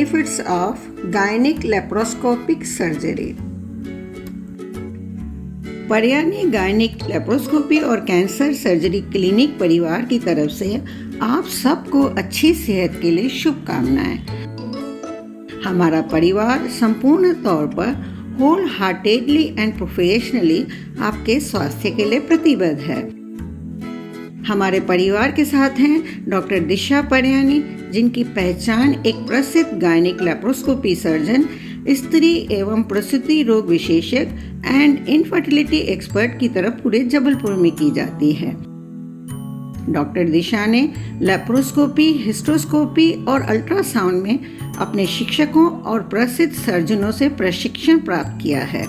Benefits of Gynec Laparoscopic Surgery। Paryani gynec laparoscopy और cancer surgery clinic परिवार की तरफ से आप सबको अच्छी सेहत के लिए शुभकामनाएं। हमारा परिवार संपूर्ण तौर पर होल हार्टेडली एंड प्रोफेशनली आपके स्वास्थ्य के लिए प्रतिबद्ध है। हमारे परिवार के साथ हैं डॉक्टर दिशा पर्यानी, जिनकी पहचान एक प्रसिद्ध गायनिक लेप्रोस्कोपी सर्जन, स्त्री एवं प्रसूति रोग विशेषज्ञ एंड इनफर्टिलिटी एक्सपर्ट की तरफ पूरे जबलपुर में की जाती है। डॉक्टर दिशा ने लेप्रोस्कोपी, हिस्टोस्कोपी और अल्ट्रासाउंड में अपने शिक्षकों और प्रसिद्ध सर्जनों से प्रशिक्षण प्राप्त किया है।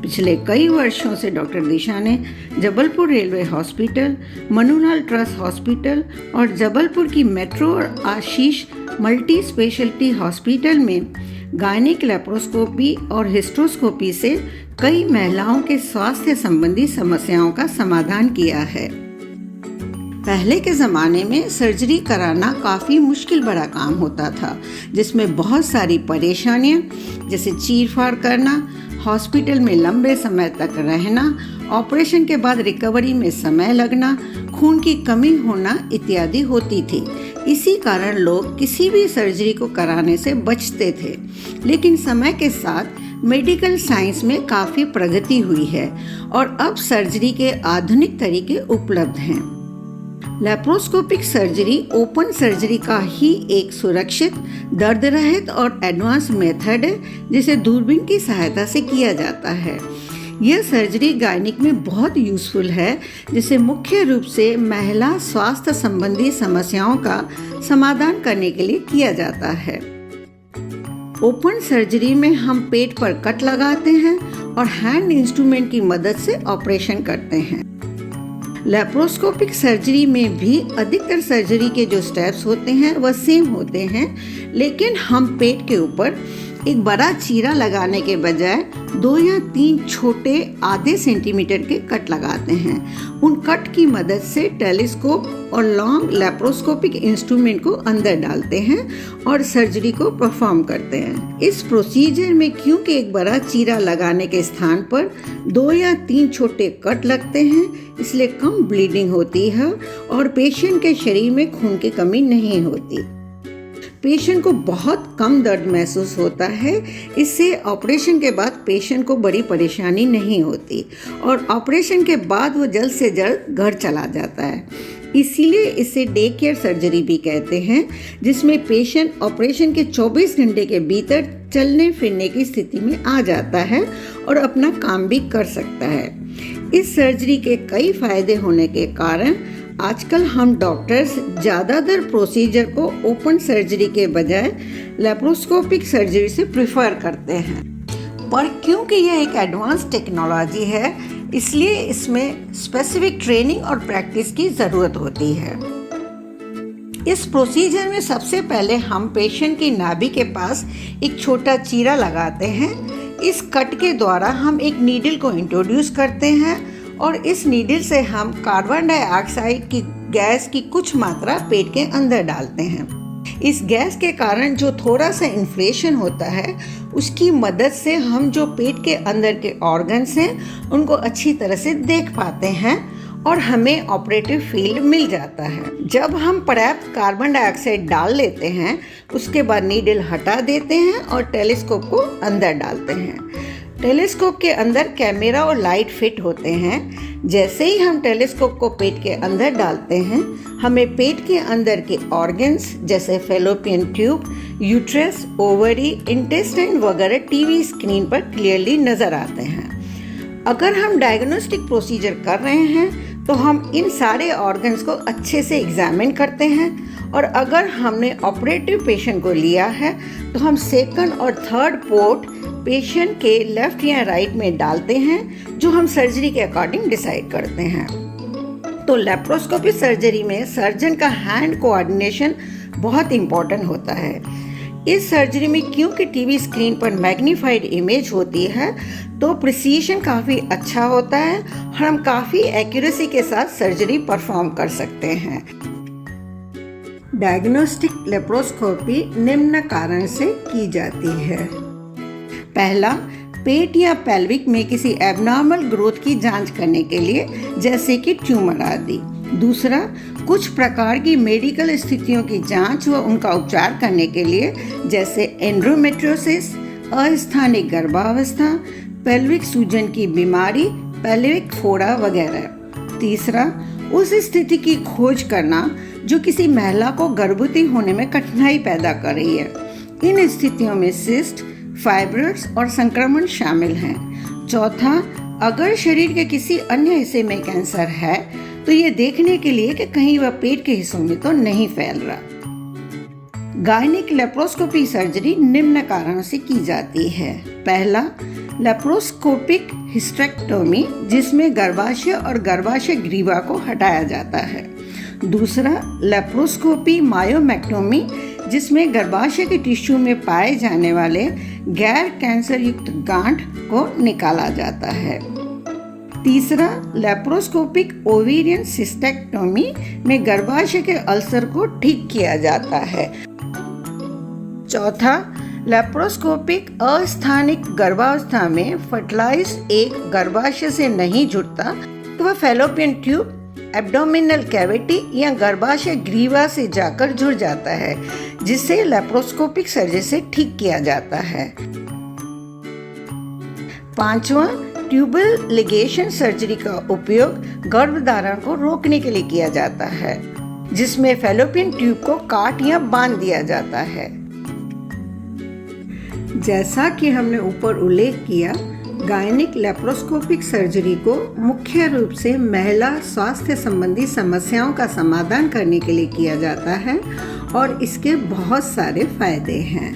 पिछले कई वर्षों से डॉक्टर दिशा ने Jabalpur railway hospital, Manulal trust hospital और जबलपुर की मेट्रो और आशीष मल्टी स्पेशलिटी हॉस्पिटल में गायनिक लेप्रोस्कोपी और हिस्टोस्कोपी से कई महिलाओं के स्वास्थ्य संबंधी समस्याओं का समाधान किया है। पहले के ज़माने में सर्जरी कराना काफ़ी मुश्किल भरा काम होता था, जिसमें बहुत सारी परेशानियां जैसे चीर-फाड़ करना, हॉस्पिटल में लंबे समय तक रहना, ऑपरेशन के बाद रिकवरी में समय लगना, खून की कमी होना इत्यादि होती थी। इसी कारण लोग किसी भी सर्जरी को कराने से बचते थे। लेकिन समय के साथ मेडिकल साइंस में काफ़ी प्रगति हुई है और अब सर्जरी के आधुनिक तरीके उपलब्ध हैं। लेप्रोस्कोपिक सर्जरी ओपन सर्जरी का ही एक सुरक्षित, दर्द रहित और एडवांस मेथड है, जिसे दूरबीन की सहायता से किया जाता है। यह सर्जरी गायनिक में बहुत यूजफुल है, जिसे मुख्य रूप से महिला स्वास्थ्य संबंधी समस्याओं का समाधान करने के लिए किया जाता है। ओपन सर्जरी में हम पेट पर कट लगाते हैं और हैंड इंस्ट्रूमेंट की मदद से ऑपरेशन करते हैं। लेप्रोस्कोपिक सर्जरी में भी अधिकतर सर्जरी के जो स्टेप्स होते हैं वह सेम होते हैं, लेकिन हम पेट के ऊपर एक बड़ा चीरा लगाने के बजाय 2 या 3 छोटे आधे सेंटीमीटर के कट लगाते हैं। उन कट की मदद से टेलीस्कोप और लॉन्ग लेप्रोस्कोपिक इंस्ट्रूमेंट को अंदर डालते हैं और सर्जरी को परफॉर्म करते हैं। इस प्रोसीजर में क्योंकि एक बड़ा चीरा लगाने के स्थान पर 2 या 3 छोटे कट लगते हैं, इसलिए कम ब्लीडिंग होती है और पेशेंट के शरीर में खून की कमी नहीं होती। पेशेंट को बहुत कम दर्द महसूस होता है। इससे ऑपरेशन के बाद पेशेंट को बड़ी परेशानी नहीं होती और ऑपरेशन के बाद वो जल्द से जल्द घर चला जाता है। इसीलिए इसे डे केयर सर्जरी भी कहते हैं, जिसमें पेशेंट ऑपरेशन के 24 घंटे के भीतर चलने फिरने की स्थिति में आ जाता है और अपना काम भी कर सकता है। इस सर्जरी के कई फायदे होने के कारण आजकल हम डॉक्टर्स ज़्यादातर प्रोसीजर को ओपन सर्जरी के बजाय लेप्रोस्कोपिक सर्जरी से प्रेफर करते हैं। पर क्योंकि यह एक एडवांस टेक्नोलॉजी है, इसलिए इसमें स्पेसिफिक ट्रेनिंग और प्रैक्टिस की ज़रूरत होती है। इस प्रोसीजर में सबसे पहले हम पेशेंट की नाभि के पास एक छोटा चीरा लगाते हैं। इस कट के द्वारा हम एक नीडल को इंट्रोड्यूस करते हैं और इस नीडल से हम कार्बन डाइऑक्साइड की गैस की कुछ मात्रा पेट के अंदर डालते हैं। इस गैस के कारण जो थोड़ा सा इन्फ्लेशन होता है, उसकी मदद से हम जो पेट के अंदर के ऑर्गन्स हैं उनको अच्छी तरह से देख पाते हैं और हमें ऑपरेटिव फील्ड मिल जाता है। जब हम पर्याप्त कार्बन डाइऑक्साइड डाल लेते हैं, उसके बाद नीडल हटा देते हैं और टेलीस्कोप को अंदर डालते हैं। टेलीस्कोप के अंदर कैमरा और लाइट फिट होते हैं। जैसे ही हम टेलीस्कोप को पेट के अंदर डालते हैं, हमें पेट के अंदर के ऑर्गन्स जैसे fallopian tube, uterus, ovary, intestine वगैरह टीवी स्क्रीन पर क्लियरली नजर आते हैं। अगर हम डायग्नोस्टिक प्रोसीजर कर रहे हैं तो हम इन सारे ऑर्गन्स को अच्छे से एग्जामिन करते हैं और अगर हमने ऑपरेटिव पेशेंट को लिया है तो हम सेकंड और थर्ड पोर्ट पेशेंट के लेफ्ट या राइट में डालते हैं, जो हम सर्जरी के अकॉर्डिंग डिसाइड करते हैं। तो लेप्रोस्कोपी सर्जरी में सर्जन का हैंड कोऑर्डिनेशन बहुत इम्पोर्टेंट होता है। इस सर्जरी में क्योंकि टीवी स्क्रीन पर मैग्नीफाइड इमेज होती है तो प्रिसीजन काफ़ी अच्छा होता है और हम काफ़ी एक्यूरेसी के साथ सर्जरी परफॉर्म कर सकते हैं। डायग्नोस्टिक लेप्रोस्कोपी निम्न कारण से की जाती है। पहला, पेट या पेल्विक में किसी एबनॉर्मल ग्रोथ की जांच करने के लिए, जैसे कि ट्यूमर आदि। दूसरा, कुछ प्रकार की मेडिकल स्थितियों की जांच व उनका उपचार करने के लिए, जैसे एंडोमेट्रियोसिस, अस्थानिक गर्भावस्था, पेल्विक सूजन की बीमारी, पेल्विक फोड़ा वगैरह। तीसरा, उस स्थिति की खोज करना जो किसी महिला को गर्भवती होने में कठिनाई पैदा कर रही है। इन स्थितियों में सिस्ट, फाइब्रॉइड्स और संक्रमण शामिल हैं। चौथा, अगर शरीर के किसी अन्य हिस्से में कैंसर है तो ये देखने के लिए कि कहीं वह पेट के हिस्सों में तो नहीं फैल रहा। गायनिक लेप्रोस्कोपी सर्जरी निम्न कारणों से की जाती है। पहला, लेप्रोस्कोपिक हिस्टेरेक्टोमी, जिसमें गर्भाशय और गर्भाशय ग्रीवा को हटाया जाता है। दूसरा, लेप्रोस्कोपी मायोमेक्टोमी, जिसमें गर्भाशय के टिश्यू में पाए जाने वाले गैर कैंसर युक्त गांठ को निकाला जाता है। तीसरा, लेप्रोस्कोपिक ओवेरियन सिस्टेक्टोमी में गर्भाशय के अल्सर को ठीक किया जाता है। चौथा, लेप्रोस्कोपिक अस्थानिक गर्भावस्था में फर्टिलाइज्ड एग गर्भाशय से नहीं जुड़ता तो वह फैलोपियन ट्यूब, एब्डोमिनल कैविटी या गर्भाशय ग्रीवा से जाकर जुड़ जाता है, जिसे लेप्रोस्कोपिक सर्जरी से ठीक किया जाता है। पांचवा, ट्यूबल लिगेशन सर्जरी का उपयोग गर्भधारण को रोकने के लिए किया जाता है, जिसमें फैलोपियन ट्यूब को काट या बांध दिया जाता है। जैसा कि हमने ऊपर उल्लेख किया, गायनिक लेप्रोस्कोपिक सर्जरी को मुख्य रूप से महिला स्वास्थ्य संबंधी समस्याओं का समाधान करने के लिए किया जाता है और इसके बहुत सारे फायदे हैं।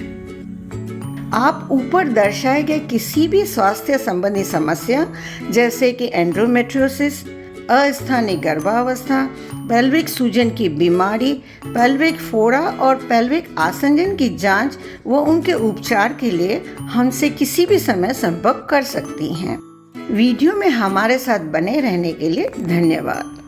आप ऊपर दर्शाए गए किसी भी स्वास्थ्य संबंधी समस्या, जैसे कि एंडोमेट्रियोसिस, अस्थानिक गर्भावस्था, पेल्विक सूजन की बीमारी, पेल्विक फोड़ा और पेल्विक आसंजन की जांच व उनके उपचार के लिए हमसे किसी भी समय संपर्क कर सकती हैं। वीडियो में हमारे साथ बने रहने के लिए धन्यवाद।